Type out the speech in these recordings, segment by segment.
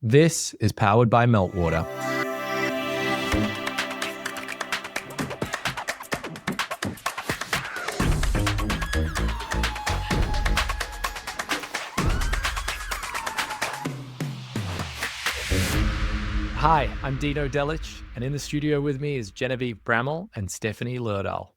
This is powered by Meltwater. Hi, I'm Dino Delich, and in the studio with me is Genevieve Bramall and Stephanie Lerdahl.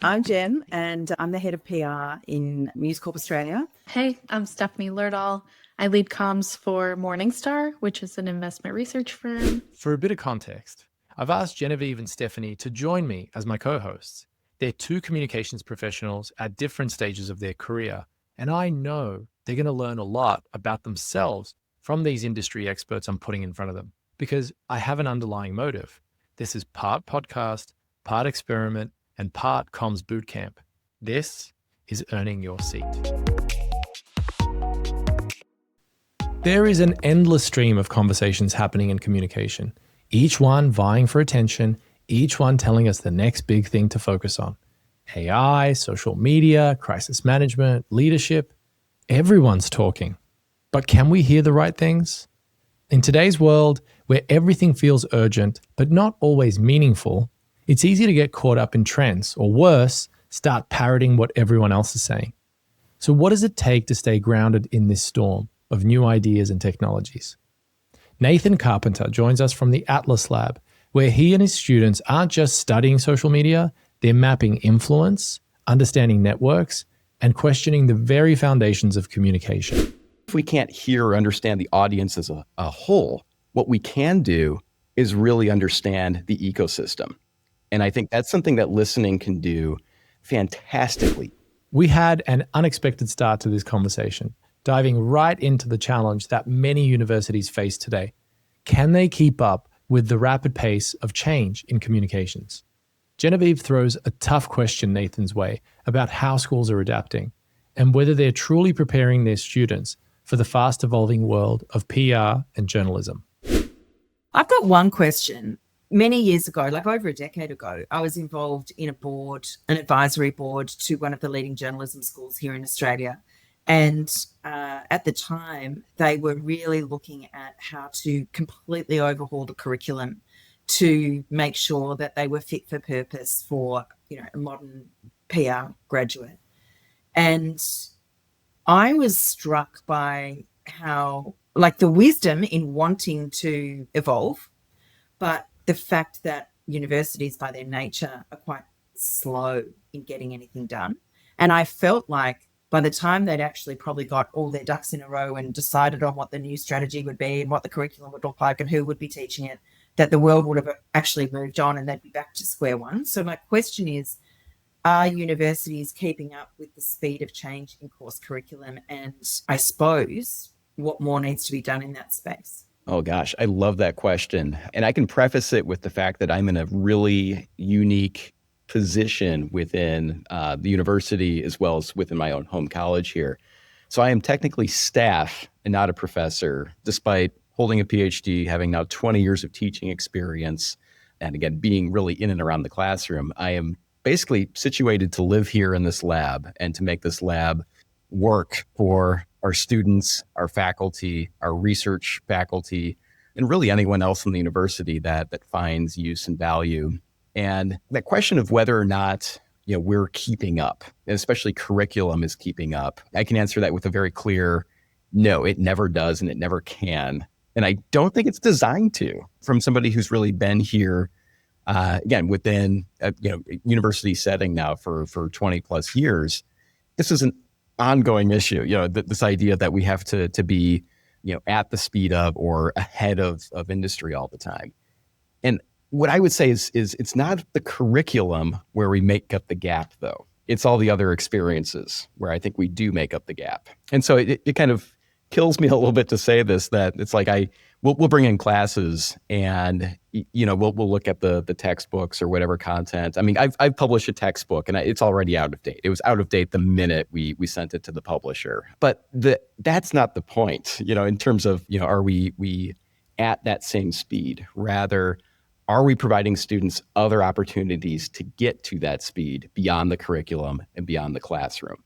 I'm Jen, and I'm the head of PR in News Corp Australia. Hey, I'm Stephanie Lerdahl. I lead comms for Morningstar, which is an investment research firm. For a bit of context, I've asked Genevieve and Stephanie to join me as my co-hosts. They're two communications professionals at different stages of their career, and I know they're going to learn a lot about themselves from these industry experts I'm putting in front of them, because I have an underlying motive. This is part podcast, part experiment, and part comms bootcamp. This is earning your seat. There is an endless stream of conversations happening in communication, each one vying for attention, each one telling us the next big thing to focus on. AI, social media, crisis management, leadership, everyone's talking. But can we hear the right things? In today's world, where everything feels urgent, but not always meaningful, it's easy to get caught up in trends, or worse, start parroting what everyone else is saying. So what does it take to stay grounded in this storm of new ideas and technologies? Nathan Carpenter joins us from the Atlas Lab, where he and his students aren't just studying social media, they're mapping influence, understanding networks, and questioning the very foundations of communication. If we can't hear or understand the audience as a whole, what we can do is really understand the ecosystem. And I think that's something that listening can do fantastically. We had an unexpected start to this conversation, diving right into the challenge that many universities face today. Can they keep up with the rapid pace of change in communications? Genevieve throws a tough question Nathan's way about how schools are adapting and whether they're truly preparing their students for the fast evolving world of PR and journalism. I've got one question. Many years ago, like over a decade ago, I was involved in an advisory board to one of the leading journalism schools here in Australia. And at the time, they were really looking at how to completely overhaul the curriculum to make sure that they were fit for purpose for, a modern PR graduate. And I was struck by how, the wisdom in wanting to evolve, but the fact that universities by their nature are quite slow in getting anything done. And I felt like by the time they'd actually probably got all their ducks in a row and decided on what the new strategy would be and what the curriculum would look like and who would be teaching it, that the world would have actually moved on and they'd be back to square one. So my question is, are universities keeping up with the speed of change in course curriculum? And I suppose what more needs to be done in that space? Oh gosh, I love that question. And I can preface it with the fact that I'm in a really unique position within the university as well as within my own home college here. So I am technically staff and not a professor, despite holding a PhD, having now 20 years of teaching experience, and again, being really in and around the classroom. I am basically situated to live here in this lab and to make this lab work for our students, our faculty, our research faculty, and really anyone else in the university that finds use and value. And that question of whether or not we're keeping up, and especially curriculum is keeping up, I can answer that with a very clear no, it never does and it never can. And I don't think it's designed to. From somebody who's really been here, again, within a university setting now for 20 plus years, this is an ongoing issue, this idea that we have to be, at the speed of or ahead of industry all the time. And what I would say is it's not the curriculum where we make up the gap, though. It's all the other experiences where I think we do make up the gap. And so it kind of kills me a little bit to say this, that it's like we'll bring in classes and we'll look at the textbooks or whatever content. I mean, I've published a textbook and it's already out of date. It was out of date the minute we sent it to the publisher. But that's not the point, in terms of are we at that same speed? Rather, are we providing students other opportunities to get to that speed beyond the curriculum and beyond the classroom?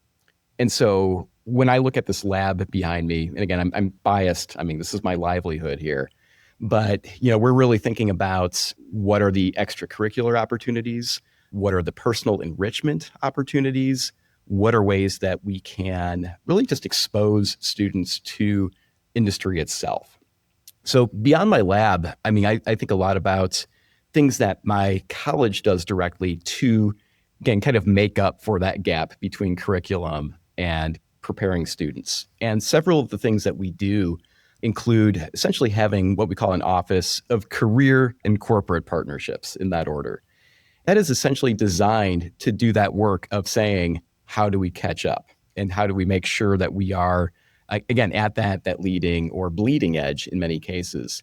And so when I look at this lab behind me, and again, I'm biased. I mean, this is my livelihood here. But, we're really thinking about what are the extracurricular opportunities? What are the personal enrichment opportunities? What are ways that we can really just expose students to industry itself? So beyond my lab, I mean, I think a lot about things that my college does directly to, again, kind of make up for that gap between curriculum and preparing students. And several of the things that we do include essentially having what we call an office of career and corporate partnerships, in that order. That is essentially designed to do that work of saying, how do we catch up? And how do we make sure that we are, again, at that leading or bleeding edge in many cases?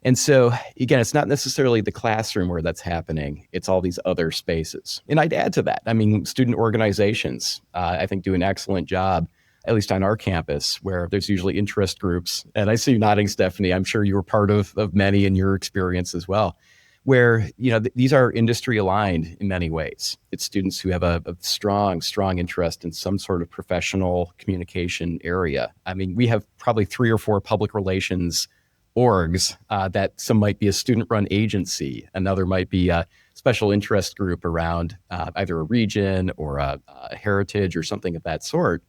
And so, again, it's not necessarily the classroom where that's happening. It's all these other spaces. And I'd add to that, I mean, student organizations, I think, do an excellent job, at least on our campus, where there's usually interest groups. And I see you nodding, Stephanie. I'm sure you were part of many in your experience as well, where, these are industry aligned in many ways. It's students who have a strong interest in some sort of professional communication area. I mean, we have probably 3 or 4 public relations orgs that some might be a student-run agency, another might be a special interest group around either a region or a heritage or something of that sort.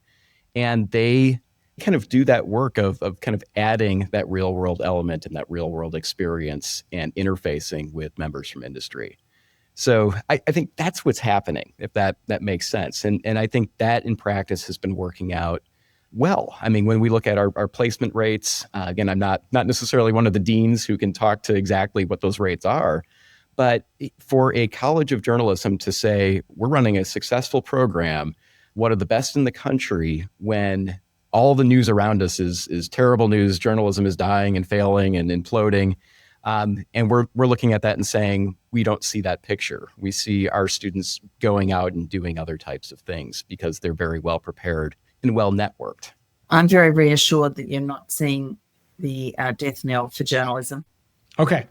And they kind of do that work of kind of adding that real-world element and that real-world experience and interfacing with members from industry. So I think that's what's happening, if that makes sense. And I think that in practice has been working out well. I mean, when we look at our placement rates, again, I'm not necessarily one of the deans who can talk to exactly what those rates are, but for a college of journalism to say, we're running a successful program, one of the best in the country, when all the news around us is terrible news, journalism is dying and failing and imploding, and we're looking at that and saying, we don't see that picture. We see our students going out and doing other types of things because they're very well prepared and well networked. I'm very reassured that you're not seeing the death knell for journalism. Okay.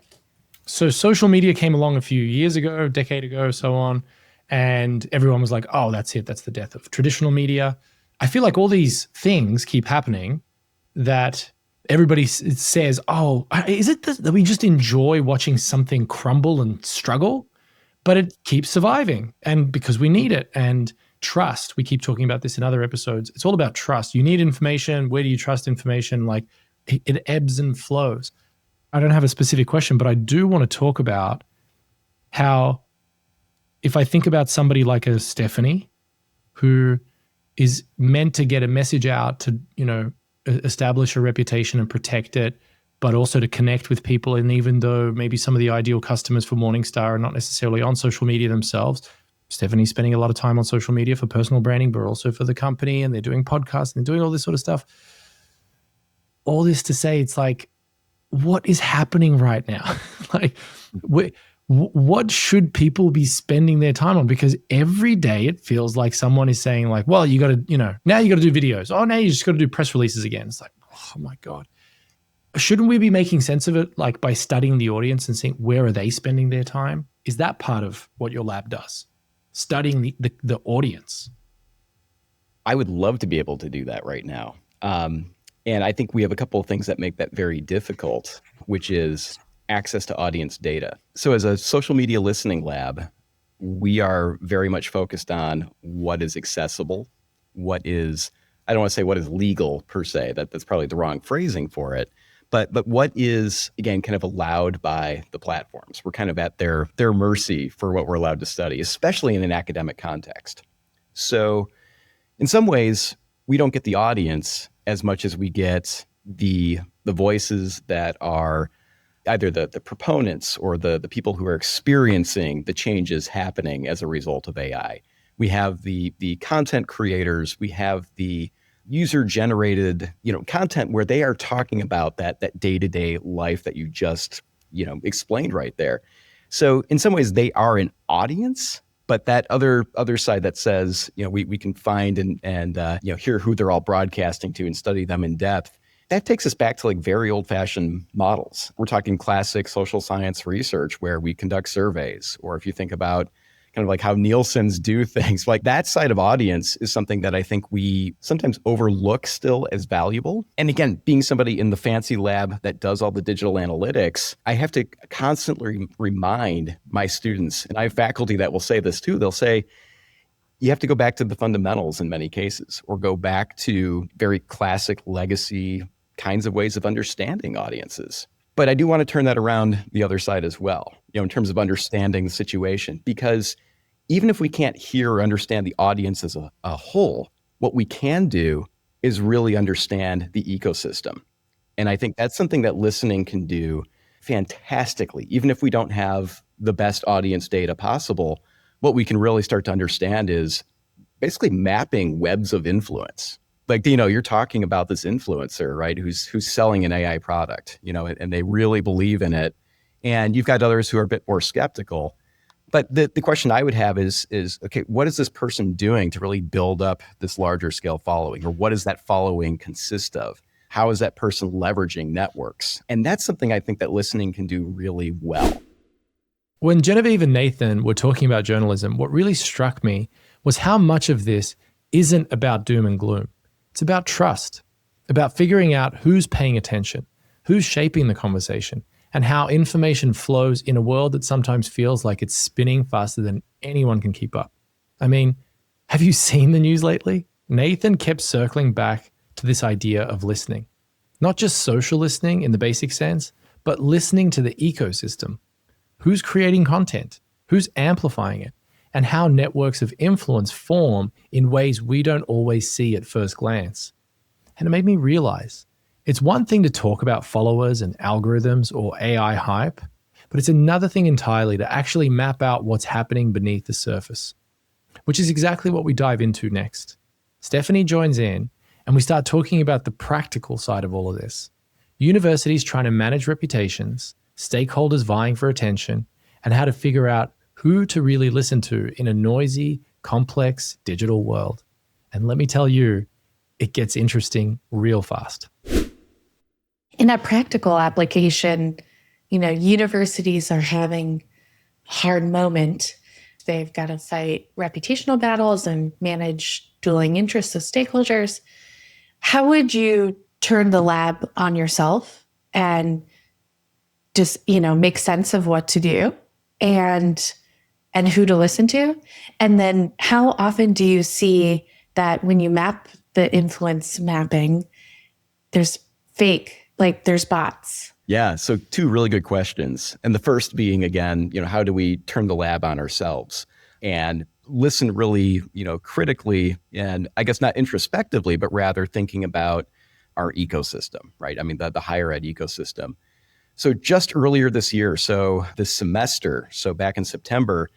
So social media came along a few years ago, a decade ago, so on, and everyone was like, oh, that's it. That's the death of traditional media. I feel like all these things keep happening that everybody says, oh, is it that we just enjoy watching something crumble and struggle? But it keeps surviving, and because we need it. And trust, we keep talking about this in other episodes. It's all about trust. You need information. Where do you trust information? Like, it ebbs and flows. I don't have a specific question, but I do want to talk about how, if I think about somebody like a Stephanie, who is meant to get a message out to, establish a reputation and protect it, but also to connect with people. And even though maybe some of the ideal customers for Morningstar are not necessarily on social media themselves, Stephanie's spending a lot of time on social media for personal branding, but also for the company, and they're doing podcasts and they're doing all this sort of stuff. All this to say, it's like, what is happening right now? Like, what should people be spending their time on? Because every day it feels like someone is saying, like, well, you got to, now you got to do videos. Oh, now you just got to do press releases again. It's like, oh my God. Shouldn't we be making sense of it, like by studying the audience and seeing where are they spending their time? Is that part of what your lab does? Studying the audience? I would love to be able to do that right now. And I think we have a couple of things that make that very difficult, which is access to audience data. So as a social media listening lab, we are very much focused on what is accessible, what is, I don't want to say what is legal per se, that's probably the wrong phrasing for it, but what is, again, kind of allowed by the platforms. We're kind of at their mercy for what we're allowed to study, especially in an academic context. So in some ways, we don't get the audience as much as we get the voices that are either the proponents or the people who are experiencing the changes happening as a result of AI. We have the content creators, we have the user-generated, content where they are talking about that day-to-day life that you just, explained right there. So in some ways, they are an audience, but that other side that says, we can find and hear who they're all broadcasting to and study them in depth. That takes us back to like very old-fashioned models. We're talking classic social science research where we conduct surveys, or if you think about kind of like how Nielsen's do things. Like that side of audience is something that I think we sometimes overlook still as valuable. And again, being somebody in the fancy lab that does all the digital analytics, I have to constantly remind my students, and I have faculty that will say this too, they'll say, you have to go back to the fundamentals in many cases, or go back to very classic legacy kinds of ways of understanding audiences. But I do want to turn that around the other side as well, in terms of understanding the situation, because even if we can't hear or understand the audience as a whole, what we can do is really understand the ecosystem. And I think that's something that listening can do fantastically. Even if we don't have the best audience data possible, what we can really start to understand is basically mapping webs of influence. Like, you're talking about this influencer, right, who's selling an AI product, and they really believe in it. And you've got others who are a bit more skeptical. But the question I would have is, okay, what is this person doing to really build up this larger scale following? Or what does that following consist of? How is that person leveraging networks? And that's something I think that listening can do really well. When Genevieve and Nathan were talking about journalism, what really struck me was how much of this isn't about doom and gloom. It's about trust, about figuring out who's paying attention, who's shaping the conversation, and how information flows in a world that sometimes feels like it's spinning faster than anyone can keep up. I mean, have you seen the news lately? Nathan kept circling back to this idea of listening. Not just social listening in the basic sense, but listening to the ecosystem. Who's creating content? Who's amplifying it? And how networks of influence form in ways we don't always see at first glance. And it made me realize it's one thing to talk about followers and algorithms or AI hype, but it's another thing entirely to actually map out what's happening beneath the surface, which is exactly what we dive into next. Stephanie joins in and we start talking about the practical side of all of this. Universities trying to manage reputations, stakeholders vying for attention, and how to figure out who to really listen to in a noisy, complex digital world. And let me tell you, it gets interesting real fast. In a practical application, universities are having a hard moment. They've got to fight reputational battles and manage dueling interests of stakeholders. How would you turn the lab on yourself and just, make sense of what to do and who to listen to? And then how often do you see that when you map the influence mapping, there's fake, like there's bots? Yeah, so two really good questions. And the first being, again, how do we turn the lab on ourselves and listen really, critically, and I guess not introspectively, but rather thinking about our ecosystem, right? I mean, the higher ed ecosystem. So just earlier this year, so this semester, so back in September,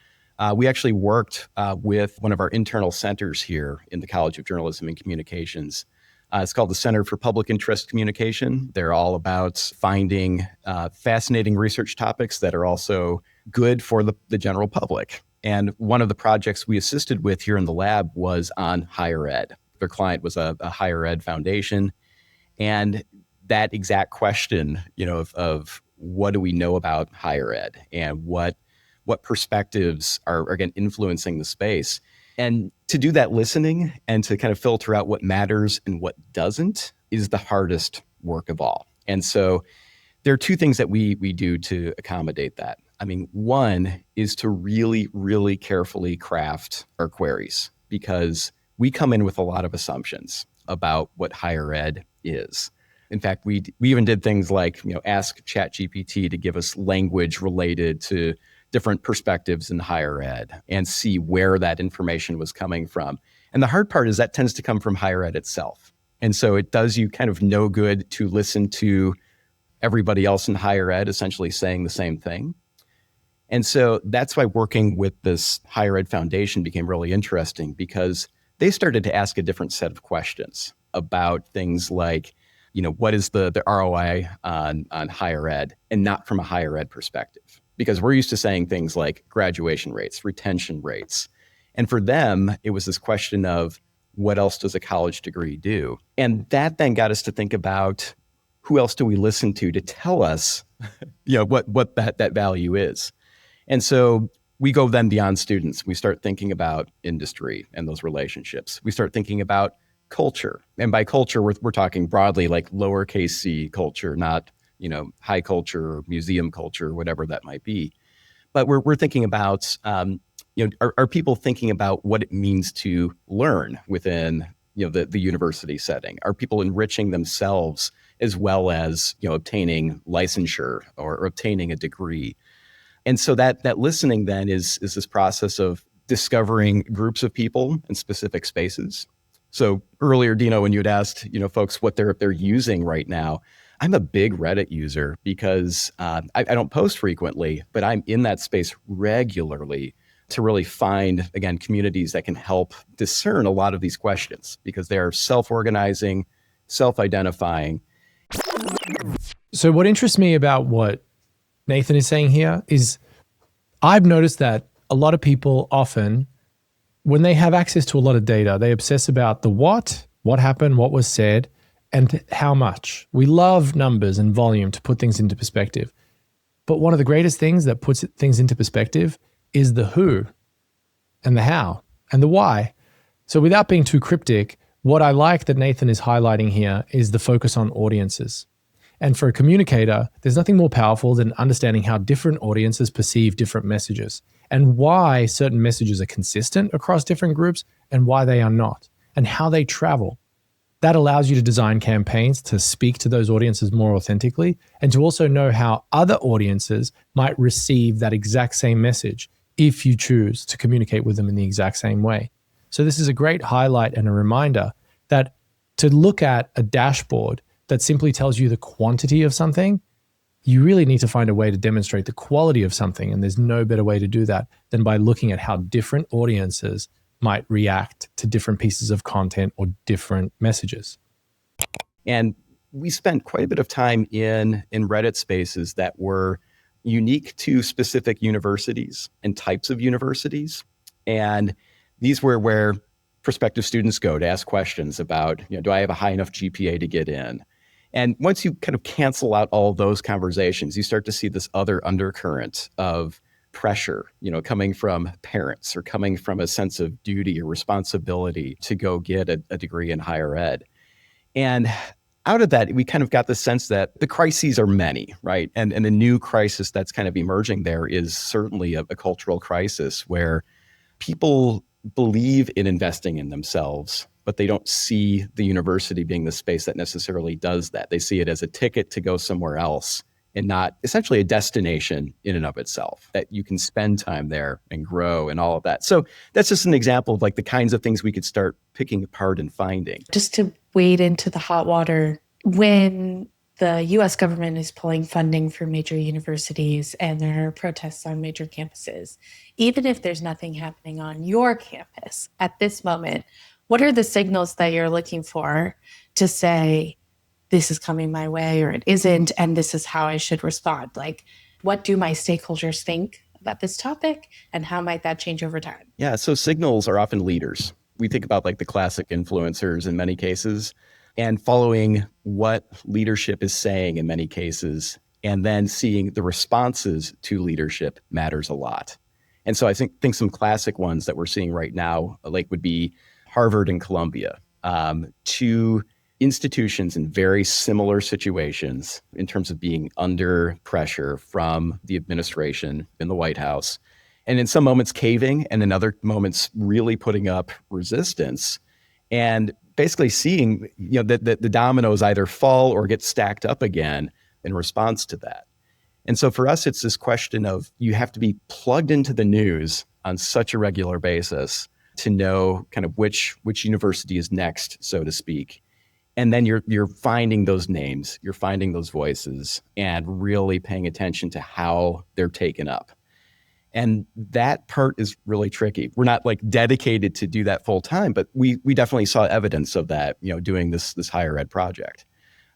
we actually worked with one of our internal centers here in the College of Journalism and Communications. It's called the Center for Public Interest Communication. They're all about finding fascinating research topics that are also good for the general public. And one of the projects we assisted with here in the lab was on higher ed. Their client was a higher ed foundation. And that exact question, of what do we know about higher ed and what perspectives are again influencing the space. And to do that listening and to kind of filter out what matters and what doesn't is the hardest work of all. And so there are two things that we do to accommodate that. I mean, one is to really, really carefully craft our queries, because we come in with a lot of assumptions about what higher ed is. In fact, we even did things like, ask ChatGPT to give us language related to different perspectives in higher ed and see where that information was coming from. And the hard part is that tends to come from higher ed itself. And so it does you kind of no good to listen to everybody else in higher ed essentially saying the same thing. And so that's why working with this higher ed foundation became really interesting, because they started to ask a different set of questions about things like, what is the ROI on higher ed, and not from a higher ed perspective. Because we're used to saying things like graduation rates, retention rates. And for them, it was this question of what else does a college degree do? And that then got us to think about who else do we listen to tell us, what that value is. And so we go then beyond students. We start thinking about industry and those relationships. We start thinking about culture. And by culture, we're talking broadly like lowercase c culture, not, high culture or museum culture, whatever that might be. But we're thinking about, are people thinking about what it means to learn within, the university setting? Are people enriching themselves as well as, obtaining licensure or obtaining a degree? And so that listening then is this process of discovering groups of people in specific spaces. So earlier, Dino, when you had asked, folks what they're using right now, I'm a big Reddit user because I don't post frequently, but I'm in that space regularly to really find, again, communities that can help discern a lot of these questions because they are self-organizing, self-identifying. So what interests me about what Nathan is saying here is I've noticed that a lot of people often, when they have access to a lot of data, they obsess about the what happened, what was said, and how much. We love numbers and volume to put things into perspective. But one of the greatest things that puts things into perspective is the who and the how and the why. So without being too cryptic, what I like that Nathan is highlighting here is the focus on audiences. And for a communicator, there's nothing more powerful than understanding how different audiences perceive different messages and why certain messages are consistent across different groups and why they are not, and how they travel. That allows you to design campaigns to speak to those audiences more authentically and to also know how other audiences might receive that exact same message if you choose to communicate with them in the exact same way. So this is a great highlight and a reminder that to look at a dashboard that simply tells you the quantity of something, you really need to find a way to demonstrate the quality of something. And there's no better way to do that than by looking at how different audiences might react to different pieces of content or different messages. And we spent quite a bit of time in Reddit spaces that were unique to specific universities and types of universities. And these were where prospective students go to ask questions about, do I have a high enough GPA to get in? And once you kind of cancel out all those conversations, you start to see this other undercurrent of pressure, coming from parents or coming from a sense of duty or responsibility to go get a degree in higher ed. And out of that, we kind of got the sense that the crises are many, right? And the new crisis that's kind of emerging there is certainly a cultural crisis where people believe in investing in themselves, but they don't see the university being the space that necessarily does that. They see it as a ticket to go somewhere else and not essentially a destination in and of itself, that you can spend time there and grow and all of that. So that's just an example of like the kinds of things we could start picking apart and finding. Just to wade into the hot water, when the US government is pulling funding for major universities and there are protests on major campuses, even if there's nothing happening on your campus at this moment, what are the signals that you're looking for to say, this is coming my way or it isn't, and this is how I should respond? Like, what do my stakeholders think about this topic and how might that change over time? Yeah, so signals are often leaders. We think about like the classic influencers in many cases, and following what leadership is saying in many cases, and then seeing the responses to leadership matters a lot. And so I think some classic ones that we're seeing right now, like would be Harvard and Columbia, two institutions in very similar situations in terms of being under pressure from the administration in the White House. And in some moments caving, and in other moments really putting up resistance, and basically seeing that the dominoes either fall or get stacked up again in response to that. And so for us, it's this question of you have to be plugged into the news on such a regular basis to know kind of which university is next, so to speak. And then you're finding those names, you're finding those voices, and really paying attention to how they're taken up. And that part is really tricky. We're not like dedicated to do that full time, but we definitely saw evidence of that, doing this higher ed project.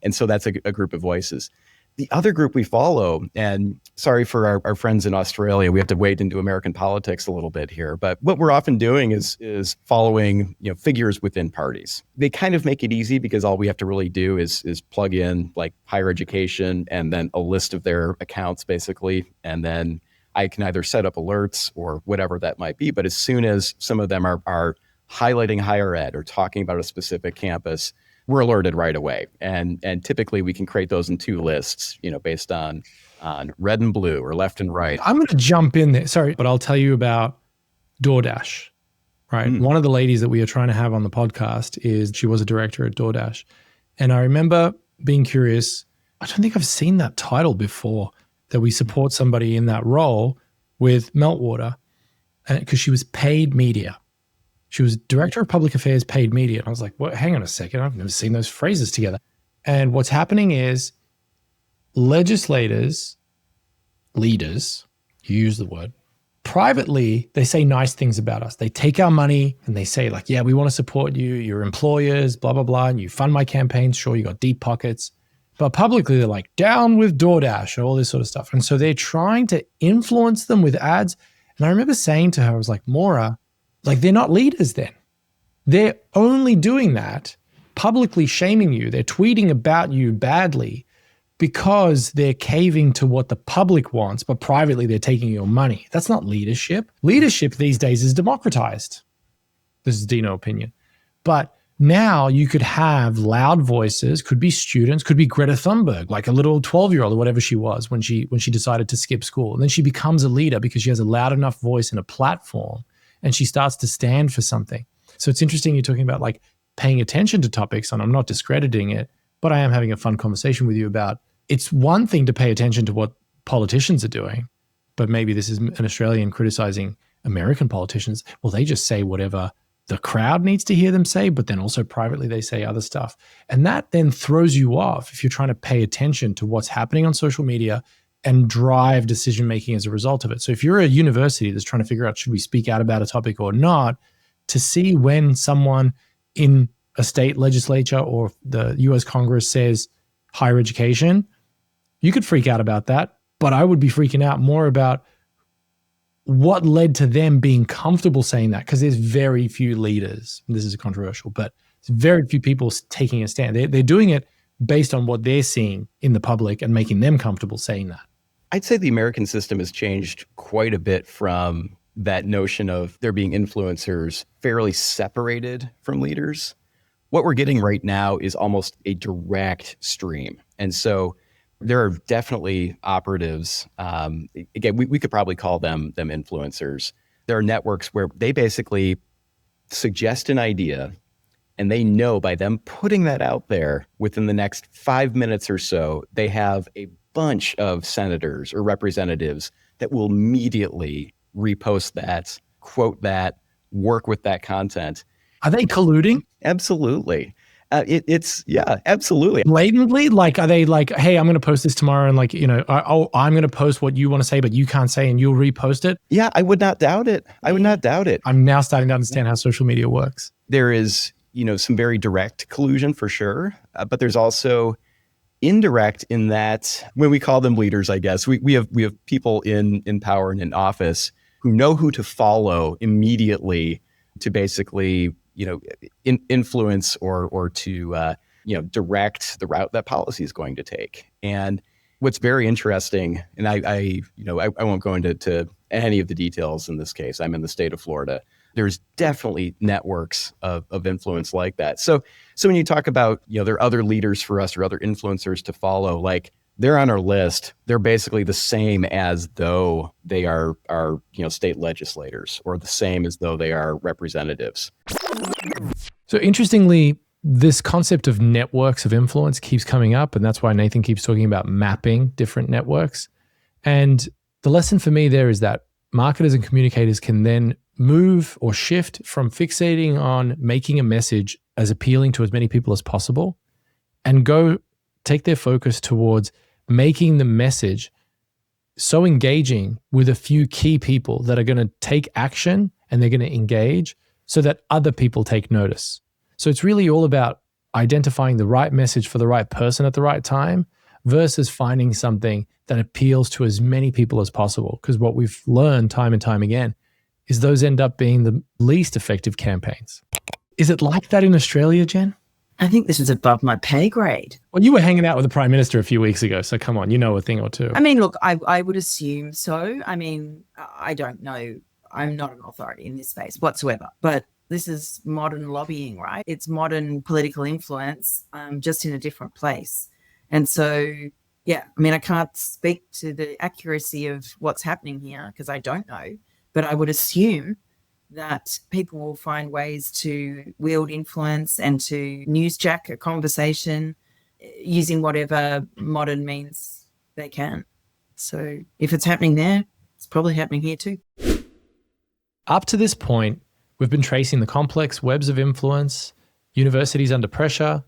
And so that's a group of voices. The other group we follow, and sorry for our friends in Australia, we have to wade into American politics a little bit here, but what we're often doing is following figures within parties. They kind of make it easy because all we have to really do is plug in like higher education and then a list of their accounts basically, and then I can either set up alerts or whatever that might be. But as soon as some of them are highlighting higher ed or talking about a specific campus, we're alerted right away. And typically we can create those in 2 lists, based on red and blue or left and right. I'm going to jump in there. Sorry, but I'll tell you about DoorDash, right? One of the ladies that we are trying to have on the podcast she was a director at DoorDash. And I remember being curious. I don't think I've seen that title before, that we support somebody in that role with Meltwater, because she was paid media. She was director of public affairs, paid media. And I was like, well, hang on a second. I've never seen those phrases together. And what's happening is legislators, leaders, you use the word, privately, they say nice things about us. They take our money and they say like, yeah, we want to support you, your employers, blah, blah, blah. And you fund my campaigns. Sure, you got deep pockets. But publicly, they're like, down with DoorDash and all this sort of stuff. And so they're trying to influence them with ads. And I remember saying to her, I was like, Maura, like, they're not leaders then. They're only doing that, publicly shaming you. They're tweeting about you badly because they're caving to what the public wants, but privately they're taking your money. That's not leadership. Leadership these days is democratized. This is Dino opinion. But now you could have loud voices, could be students, could be Greta Thunberg, like a little 12-year-old or whatever she was when she decided to skip school. And then she becomes a leader because she has a loud enough voice and a platform, and she starts to stand for something. So it's interesting you're talking about like paying attention to topics, and I'm not discrediting it, but I am having a fun conversation with you about it's one thing to pay attention to what politicians are doing, but maybe this is an Australian criticizing American politicians. Well, they just say whatever the crowd needs to hear them say, but then also privately they say other stuff. And that then throws you off if you're trying to pay attention to what's happening on social media and drive decision-making as a result of it. So if you're a university that's trying to figure out, should we speak out about a topic or not, to see when someone in a state legislature or the US Congress says higher education, you could freak out about that, but I would be freaking out more about what led to them being comfortable saying that, because there's very few leaders, this is controversial, but there's very few people taking a stand. They're doing it based on what they're seeing in the public and making them comfortable saying that. I'd say the American system has changed quite a bit from that notion of there being influencers fairly separated from leaders. What we're getting right now is almost a direct stream. And so there are definitely operatives. Again, we could probably call them influencers. There are networks where they basically suggest an idea, and they know by them putting that out there within the next 5 minutes or so, they have a bunch of senators or representatives that will immediately repost that, quote that, work with that content. Are they colluding? Absolutely. Yeah, absolutely. Blatantly? Like, are they like, hey, I'm going to post this tomorrow and like, I'm going to post what you want to say, but you can't say and you'll repost it? Yeah, I would not doubt it. I'm now starting to understand how social media works. There is, some very direct collusion for sure, but there's also indirect in that when we call them leaders, I guess, we have people in power and in office who know who to follow immediately to basically influence or to direct the route that policy is going to take. And what's very interesting, and I won't go into any of the details in this case. I'm in the state of Florida. There's definitely networks of influence like that. So when you talk about there are other leaders for us or other influencers to follow, like they're on our list. They're basically the same as though they are state legislators, or the same as though they are representatives. So interestingly, this concept of networks of influence keeps coming up, and that's why Nathan keeps talking about mapping different networks. And the lesson for me there is that marketers and communicators can then move or shift from fixating on making a message as appealing to as many people as possible and go take their focus towards making the message so engaging with a few key people that are going to take action and they're going to engage so that other people take notice. So it's really all about identifying the right message for the right person at the right time versus finding something that appeals to as many people as possible. Because what we've learned time and time again is those end up being the least effective campaigns. Is it like that in Australia, Jen? I think this is above my pay grade. Well, you were hanging out with the Prime Minister a few weeks ago, so come on, you know a thing or two. I mean, look, I would assume so. I mean, I don't know. I'm not an authority in this space whatsoever, but this is modern lobbying, right? It's modern political influence, just in a different place. And so, yeah, I mean, I can't speak to the accuracy of what's happening here because I don't know, but I would assume that people will find ways to wield influence and to newsjack a conversation using whatever modern means they can. So if it's happening there, it's probably happening here too. Up to this point, we've been tracing the complex webs of influence, universities under pressure,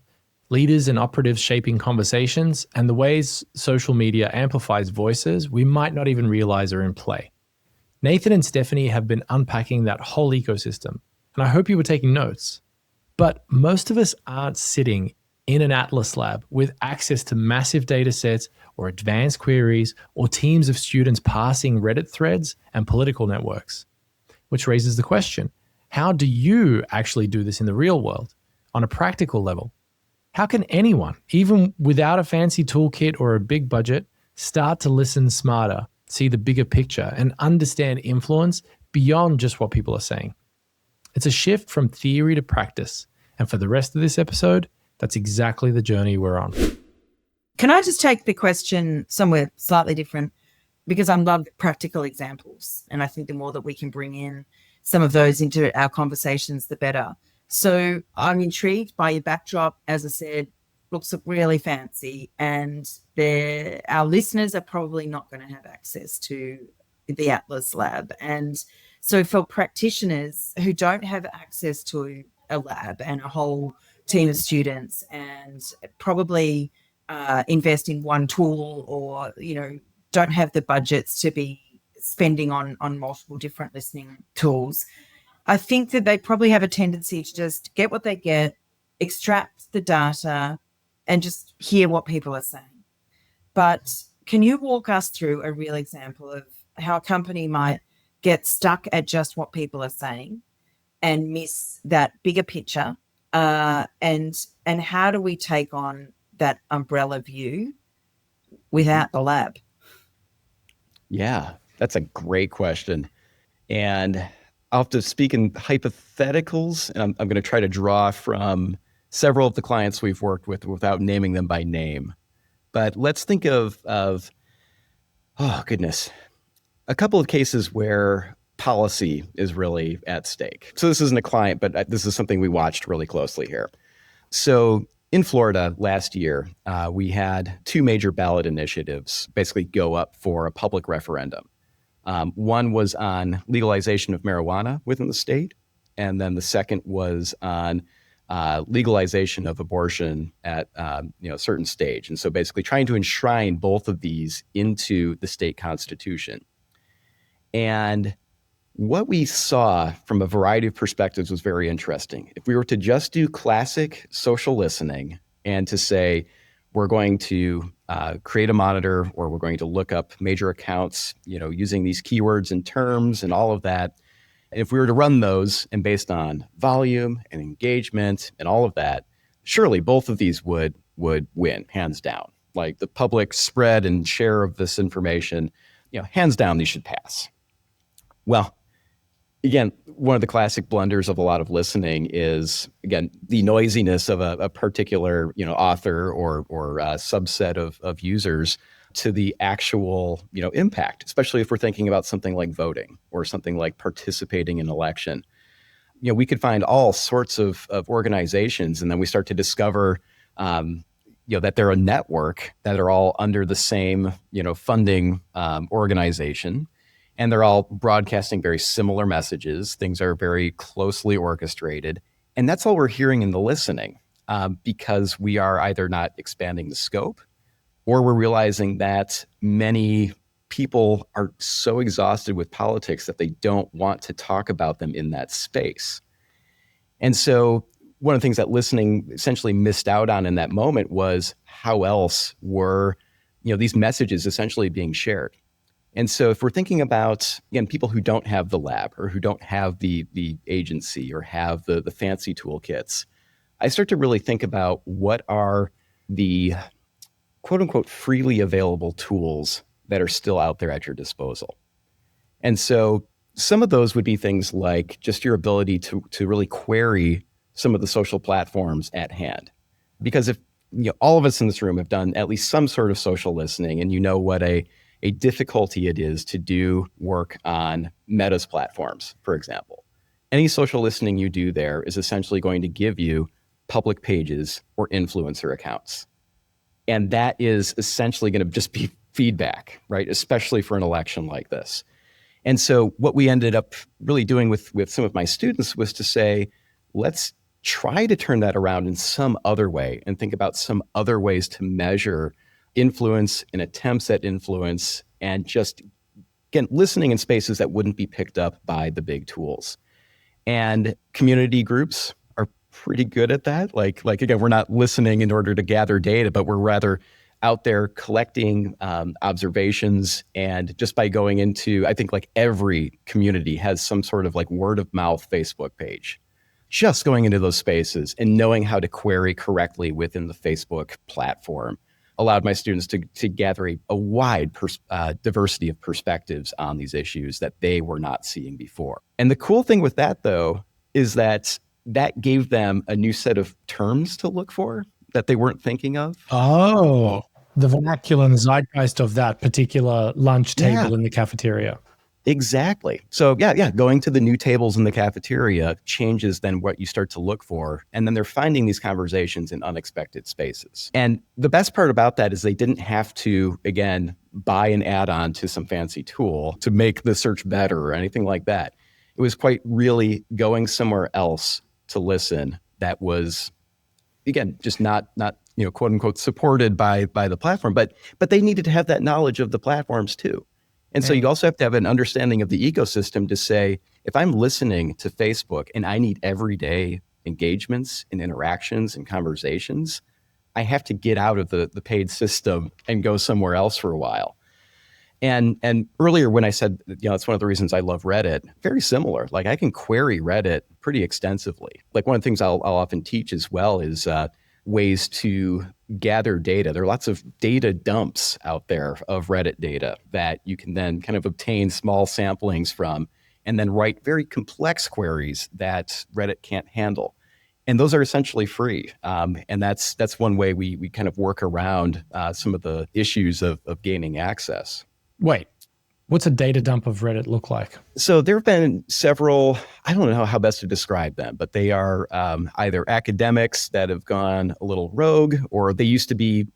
leaders and operatives shaping conversations, and the ways social media amplifies voices we might not even realize are in play. Nathan and Stephanie have been unpacking that whole ecosystem, and I hope you were taking notes. But most of us aren't sitting in an Atlas lab with access to massive data sets or advanced queries or teams of students parsing Reddit threads and political networks. Which raises the question, how do you actually do this in the real world, on a practical level? How can anyone, even without a fancy toolkit or a big budget, start to listen smarter, see the bigger picture, and understand influence beyond just what people are saying? It's a shift from theory to practice. And for the rest of this episode, that's exactly the journey we're on. Can I just take the question somewhere slightly different? Because I love practical examples. And I think the more that we can bring in some of those into our conversations, the better. So I'm intrigued by your backdrop. As I said, looks really fancy. And our listeners are probably not going to have access to the Atlas Lab. And so for practitioners who don't have access to a lab and a whole team of students and probably invest in one tool or, don't have the budgets to be spending on multiple different listening tools, I think that they probably have a tendency to just get what they get, extract the data, and just hear what people are saying. But can you walk us through a real example of how a company might get stuck at just what people are saying and miss that bigger picture? And how do we take on that umbrella view without the lab? Yeah, that's a great question. And I'll have to speak in hypotheticals, and I'm going to try to draw from several of the clients we've worked with without naming them by name. But let's think of oh goodness, a couple of cases where policy is really at stake. So this isn't a client, but this is something we watched really closely here. So in Florida last year, we had two major ballot initiatives basically go up for a public referendum. One was on legalization of marijuana within the state, and then the second was on legalization of abortion at a certain stage. And so basically trying to enshrine both of these into the state constitution. And what we saw from a variety of perspectives was very interesting. If we were to just do classic social listening and to say, we're going to create a monitor or we're going to look up major accounts, using these keywords and terms and all of that. And if we were to run those and based on volume and engagement and all of that, surely both of these would win, hands down. Like the public spread and share of this information, hands down, these should pass. Well, again, one of the classic blunders of a lot of listening is, again, the noisiness of a particular, author or subset of users to the actual, impact, especially if we're thinking about something like voting or something like participating in election. We could find all sorts of organizations, and then we start to discover, that they're a network that are all under the same, funding organization. And they're all broadcasting very similar messages. Things are very closely orchestrated. And that's all we're hearing in the listening, because we are either not expanding the scope or we're realizing that many people are so exhausted with politics that they don't want to talk about them in that space. And so one of the things that listening essentially missed out on in that moment was how else were, these messages essentially being shared. And so if we're thinking about, again, people who don't have the lab or who don't have the agency or have the fancy toolkits, I start to really think about what are the quote unquote freely available tools that are still out there at your disposal. And so some of those would be things like just your ability to really query some of the social platforms at hand. Because if all of us in this room have done at least some sort of social listening, and you know what a difficulty it is to do work on Meta's platforms, for example. Any social listening you do there is essentially going to give you public pages or influencer accounts. And that is essentially going to just be feedback, right? Especially for an election like this. And so what we ended up really doing with some of my students was to say, let's try to turn that around in some other way and think about some other ways to measure influence and attempts at influence, and just, again, listening in spaces that wouldn't be picked up by the big tools. And community groups are pretty good at that. Like again, we're not listening in order to gather data, but we're rather out there collecting observations. And just by going into, I think like every community has some sort of like word of mouth Facebook page. Just going into those spaces and knowing how to query correctly within the Facebook platform allowed my students to gather a wide diversity of perspectives on these issues that they were not seeing before. And the cool thing with that, though, is that gave them a new set of terms to look for that they weren't thinking of. Oh, the vernacular and the zeitgeist of that particular lunch table in the cafeteria. Exactly. So going to the new tables in the cafeteria changes then what you start to look for. And then they're finding these conversations in unexpected spaces. And the best part about that is they didn't have to, again, buy an add-on to some fancy tool to make the search better or anything like that. It was quite really going somewhere else to listen that was, again, just not quote unquote supported by the platform, but they needed to have that knowledge of the platforms too. And so you also have to have an understanding of the ecosystem to say, if I'm listening to Facebook and I need everyday engagements and interactions and conversations, I have to get out of the paid system and go somewhere else for a while. And earlier when I said, it's one of the reasons I love Reddit, very similar. Like I can query Reddit pretty extensively. Like one of the things I'll often teach as well is ways to gather data. There are lots of data dumps out there of Reddit data that you can then kind of obtain small samplings from and then write very complex queries that Reddit can't handle. And those are essentially free. And that's one way we kind of work around some of the issues of gaining access. Wait, what's a data dump of Reddit look like? So there have been several, I don't know how best to describe them, but they are either academics that have gone a little rogue, or they used to be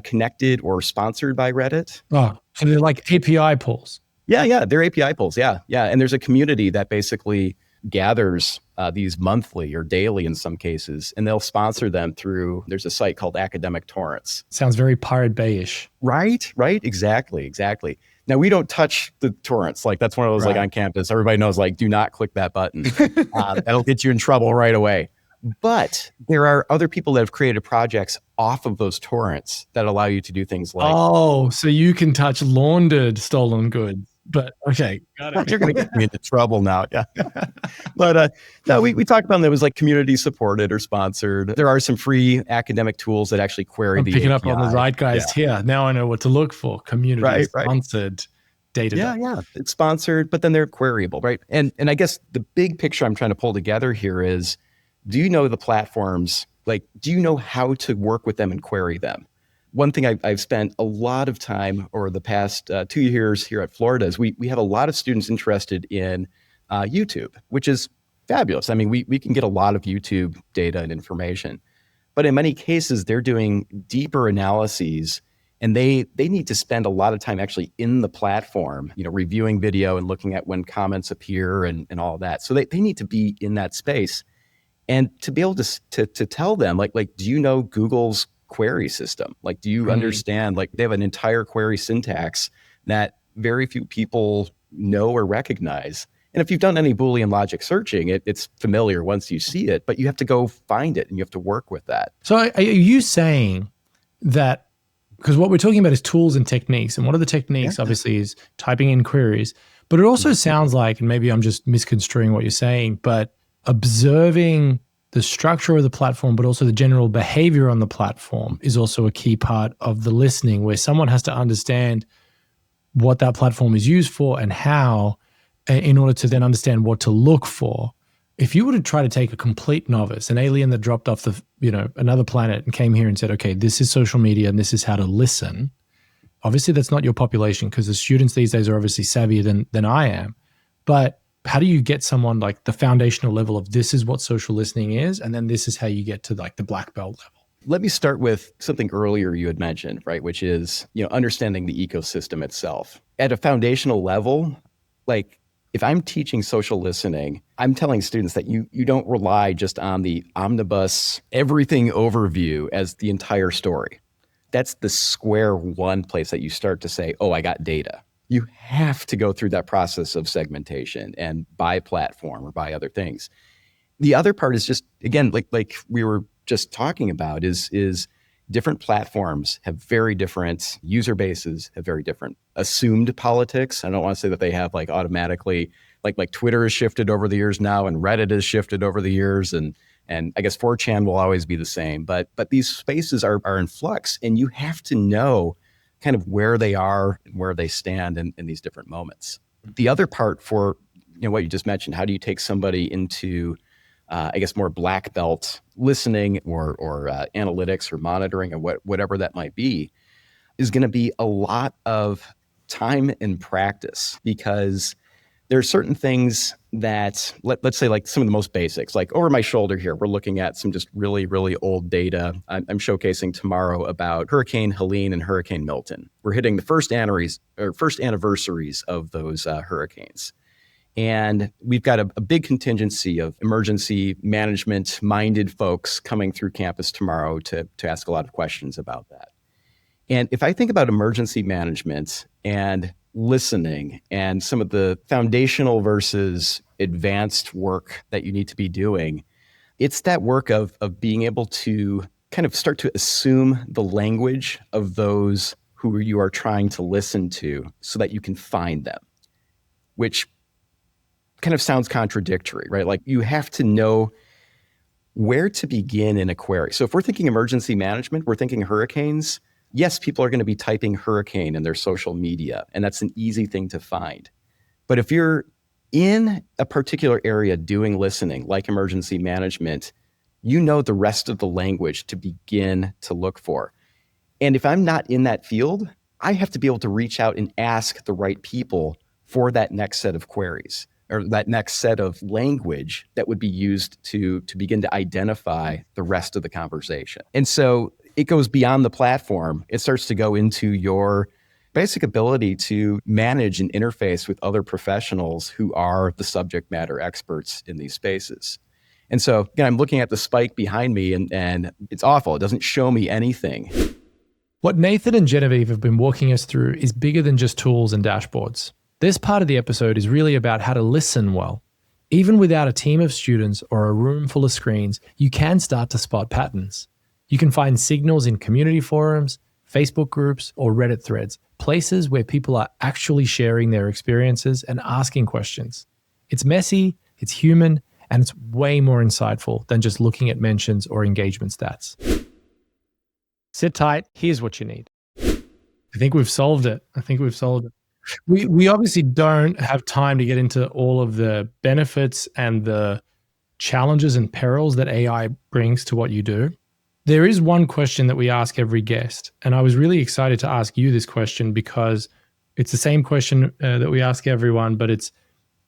connected or sponsored by Reddit. Oh, so they're like API pulls. Yeah, they're API pulls. Yeah. And there's a community that basically gathers these monthly or daily in some cases, and they'll sponsor them through, there's a site called Academic Torrents. Sounds very Pirate Bay-ish. Right. Exactly. Now, we don't touch the torrents. Like that's one of those like on campus, everybody knows like, do not click that button. That'll get you in trouble right away. But there are other people that have created projects off of those torrents that allow you to do things like. Oh, so you can touch laundered stolen goods. But okay, got it. You're going to get me into trouble now. Yeah. But no, we talked about that was like community supported or sponsored. There are some free academic tools that actually query I'm the picking API. up on the zeitgeist here. Now I know what to look for. Community sponsored data. Yeah. It's sponsored, but then they're queryable, right? And I guess the big picture I'm trying to pull together here is, do you know the platforms? Like, do you know how to work with them and query them? One thing I've spent a lot of time over the past 2 years here at Florida is we have a lot of students interested in YouTube, which is fabulous. I mean, we can get a lot of YouTube data and information, but in many cases, they're doing deeper analyses, and they need to spend a lot of time actually in the platform, reviewing video and looking at when comments appear and all of that. So they need to be in that space. And to be able to tell them, like, do you know Google's query system? Like, do you understand, like they have an entire query syntax that very few people know or recognize. And if you've done any Boolean logic searching, it's familiar once you see it, but you have to go find it and you have to work with that. So are you saying that, because what we're talking about is tools and techniques, and one of the techniques obviously is typing in queries, but it also sounds like, and maybe I'm just misconstruing what you're saying, but observing the structure of the platform, but also the general behavior on the platform is also a key part of the listening, where someone has to understand what that platform is used for and how, in order to then understand what to look for. If you were to try to take a complete novice, an alien that dropped off another planet and came here and said, okay, this is social media and this is how to listen. Obviously that's not your population, because the students these days are obviously savvier than I am. But how do you get someone like the foundational level of this is what social listening is, and then this is how you get to like the black belt level? Let me start with something earlier you had mentioned, right? Which is, understanding the ecosystem itself. At a foundational level, like if I'm teaching social listening, I'm telling students that you don't rely just on the omnibus everything overview as the entire story. That's the square one place that you start to say, oh, I got data. You have to go through that process of segmentation and by platform or by other things. The other part is just, again, like we were just talking about, is different platforms have very different user bases, have very different assumed politics. I don't want to say that they have like automatically, like Twitter has shifted over the years now, and Reddit has shifted over the years, and I guess 4chan will always be the same. But these spaces are in flux, and you have to know kind of where they are and where they stand in these different moments. The other part for what you just mentioned, how do you take somebody into I guess more black belt listening or analytics or monitoring or whatever that might be, is going to be a lot of time and practice, because there are certain things that, let's say like some of the most basics, like over my shoulder here, we're looking at some just really, really old data. I'm showcasing tomorrow about Hurricane Helene and Hurricane Milton. We're hitting the first anniversaries of those hurricanes. And we've got a big contingency of emergency management-minded folks coming through campus tomorrow to ask a lot of questions about that. And if I think about emergency management and listening and some of the foundational versus advanced work that you need to be doing, it's that work of being able to kind of start to assume the language of those who you are trying to listen to so that you can find them, which kind of sounds contradictory, right? Like you have to know where to begin in a query. So if we're thinking emergency management, we're thinking hurricanes. Yes, people are going to be typing hurricane in their social media, and that's an easy thing to find. But if you're in a particular area doing listening, like emergency management, you know the rest of the language to begin to look for. And if I'm not in that field, I have to be able to reach out and ask the right people for that next set of queries, or that next set of language that would be used to begin to identify the rest of the conversation. And so it goes beyond the platform. It starts to go into your basic ability to manage and interface with other professionals who are the subject matter experts in these spaces. And so, again, I'm looking at the spike behind me, and it's awful. It doesn't show me anything. What Nathan and Genevieve have been walking us through is bigger than just tools and dashboards. This part of the episode is really about how to listen well. Even without a team of students or a room full of screens, you can start to spot patterns. You can find signals in community forums, Facebook groups, or Reddit threads, places where people are actually sharing their experiences and asking questions. It's messy, it's human, and it's way more insightful than just looking at mentions or engagement stats. Sit tight, here's what you need. I think we've solved it. We obviously don't have time to get into all of the benefits and the challenges and perils that AI brings to what you do. There is one question that we ask every guest, and I was really excited to ask you this question because it's the same question that we ask everyone, but it's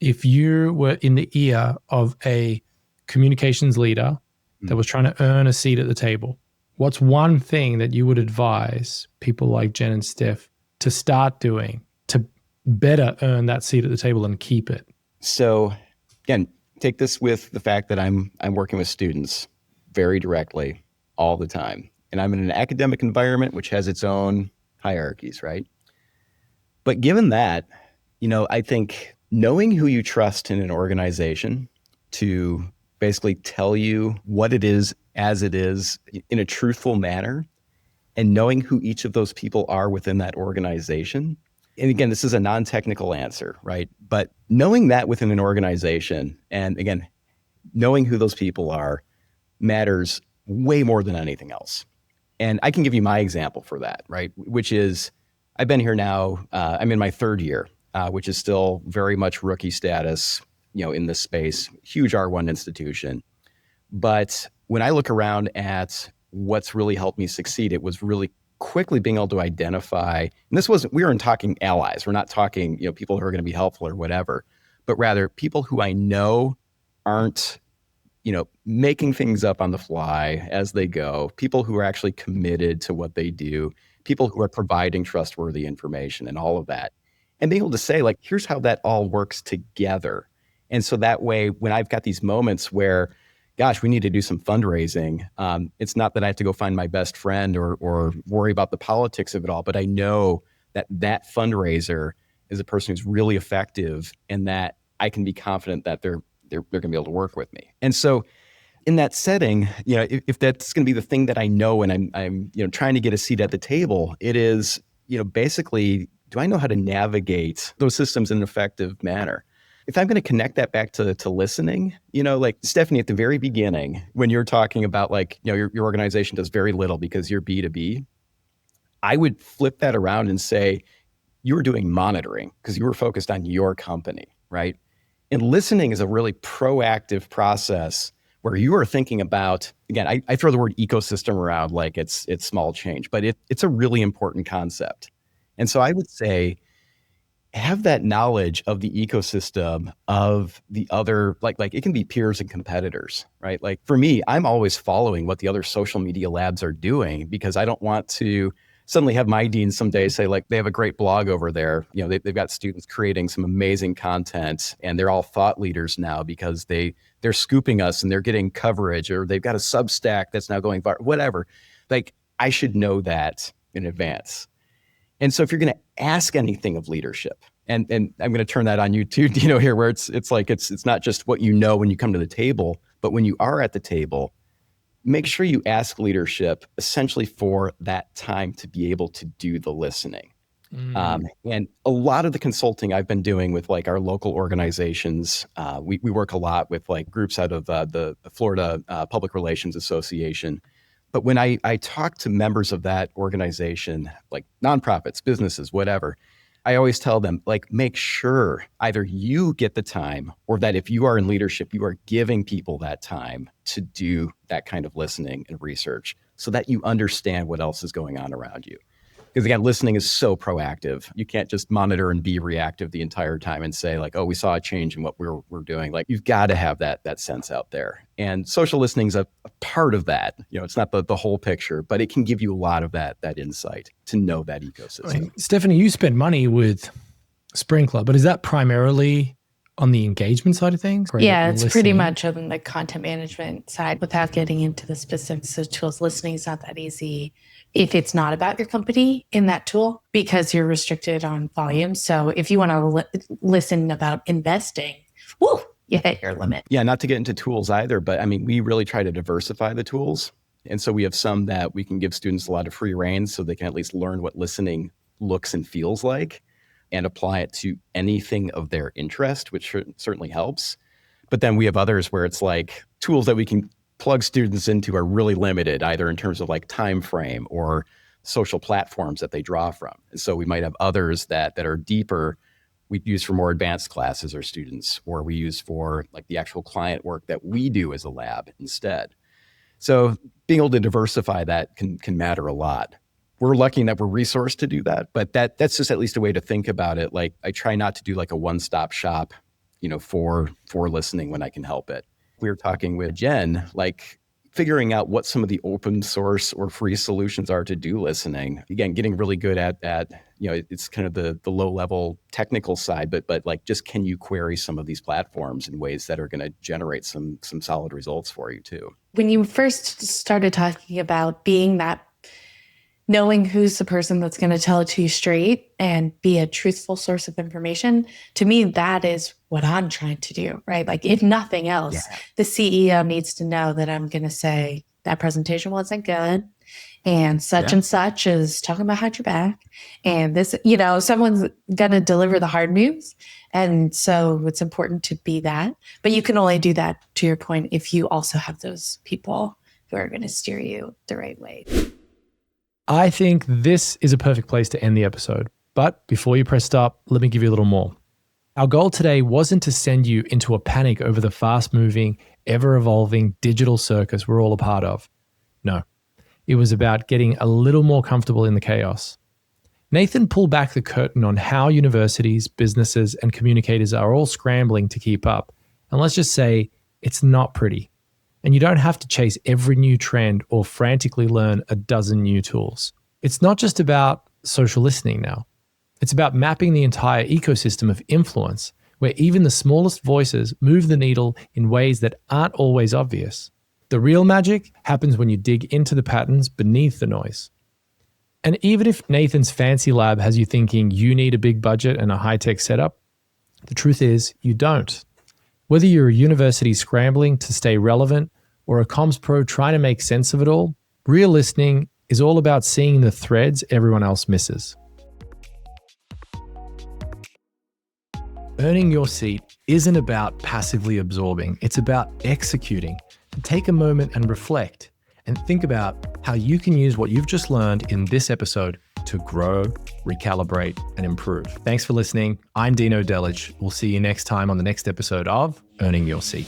if you were in the ear of a communications leader that was trying to earn a seat at the table, what's one thing that you would advise people like Jen and Steph to start doing to better earn that seat at the table and keep it? So again, take this with the fact that I'm working with students very directly all the time. And I'm in an academic environment which has its own hierarchies, right? But given that, I think knowing who you trust in an organization to basically tell you what it is as it is in a truthful manner, and knowing who each of those people are within that organization. And again, this is a non-technical answer, right? But knowing that within an organization, and again, knowing who those people are, matters way more than anything else. And I can give you my example for that, right? Which is, I've been here now, I'm in my third year, which is still very much rookie status, in this space, huge R1 institution. But when I look around at what's really helped me succeed, it was really quickly being able to identify, and we weren't talking allies. We're not talking, people who are going to be helpful or whatever, but rather people who I know aren't, making things up on the fly as they go, people who are actually committed to what they do, people who are providing trustworthy information and all of that. And being able to say, like, here's how that all works together. And so that way, when I've got these moments where, gosh, we need to do some fundraising, it's not that I have to go find my best friend or worry about the politics of it all, but I know that fundraiser is a person who's really effective and that I can be confident that they're going to be able to work with me. And so in that setting, if that's going to be the thing that I know and I'm trying to get a seat at the table, it is, basically, do I know how to navigate those systems in an effective manner? If I'm going to connect that back to listening, like Stephanie, at the very beginning, when you're talking about like, your organization does very little because you're B2B, I would flip that around and say, you were doing monitoring because you were focused on your company, right? And listening is a really proactive process where you are thinking about, again, I throw the word ecosystem around like it's small change, but it's a really important concept. And so I would say, have that knowledge of the ecosystem of the other, like it can be peers and competitors, right? Like for me, I'm always following what the other social media labs are doing because I don't want to suddenly have my dean someday say like, they have a great blog over there. They've got students creating some amazing content and they're all thought leaders now because they're scooping us and they're getting coverage, or they've got a Substack that's now going viral, whatever. Like I should know that in advance. And so if you're going to ask anything of leadership, and I'm going to turn that on you too, here where it's like, it's not just what you know when you come to the table, but when you are at the table, make sure you ask leadership essentially for that time to be able to do the listening. And a lot of the consulting I've been doing with like our local organizations, we work a lot with like groups out of the Florida Public Relations Association. But when I talk to members of that organization, like nonprofits, businesses, whatever, I always tell them, like, make sure either you get the time or that if you are in leadership, you are giving people that time to do that kind of listening and research so that you understand what else is going on around you. Because again, listening is so proactive. You can't just monitor and be reactive the entire time and say like, oh, we saw a change in what we're doing. Like you've got to have that sense out there. And social listening is a part of that. It's not the whole picture, but it can give you a lot of that insight to know that ecosystem. Right. Stephanie, you spend money with Sprinkler, but is that primarily on the engagement side of things? Yeah, it's pretty much on the content management side. Without getting into the specifics of tools, listening is not that easy if it's not about your company in that tool because you're restricted on volume. So if you want to listen about investing, you hit your limit. Yeah, not to get into tools either, but I mean, we really try to diversify the tools. And so we have some that we can give students a lot of free rein so they can at least learn what listening looks and feels like and apply it to anything of their interest, which certainly helps. But then we have others where it's like tools that we can plug students into are really limited, either in terms of like time frame or social platforms that they draw from. And so we might have others that are deeper, we use for more advanced classes or students, or we use for like the actual client work that we do as a lab instead. So being able to diversify that can matter a lot. We're lucky that we're resourced to do that, but that's just at least a way to think about it. Like I try not to do like a one-stop shop, for listening when I can help it. We were talking with Jen, like figuring out what some of the open source or free solutions are to do listening. Again, getting really good at it's kind of the low level technical side, but like just can you query some of these platforms in ways that are going to generate some solid results for you too. When you first started talking about being that, knowing who's the person that's going to tell it to you straight and be a truthful source of information, to me, that is what I'm trying to do, right? Like if nothing else, the CEO needs to know that I'm going to say that presentation wasn't good. and such is talking behind your back. And this, someone's going to deliver the hard news. And so it's important to be that. But you can only do that, to your point, if you also have those people who are going to steer you the right way. I think this is a perfect place to end the episode. But before you press stop, let me give you a little more. Our goal today wasn't to send you into a panic over the fast-moving, ever-evolving digital circus we're all a part of. No, it was about getting a little more comfortable in the chaos. Nathan pulled back the curtain on how universities, businesses, and communicators are all scrambling to keep up. And let's just say it's not pretty. And you don't have to chase every new trend or frantically learn a dozen new tools. It's not just about social listening now. It's about mapping the entire ecosystem of influence, where even the smallest voices move the needle in ways that aren't always obvious. The real magic happens when you dig into the patterns beneath the noise. And even if Nathan's fancy lab has you thinking you need a big budget and a high-tech setup, the truth is you don't. Whether you're a university scrambling to stay relevant or a comms pro trying to make sense of it all, real listening is all about seeing the threads everyone else misses. Earning your seat isn't about passively absorbing, it's about executing. Take a moment and reflect and think about how you can use what you've just learned in this episode to grow, recalibrate, and improve. Thanks for listening. I'm Dino Delich. We'll see you next time on the next episode of Earning Your Seat.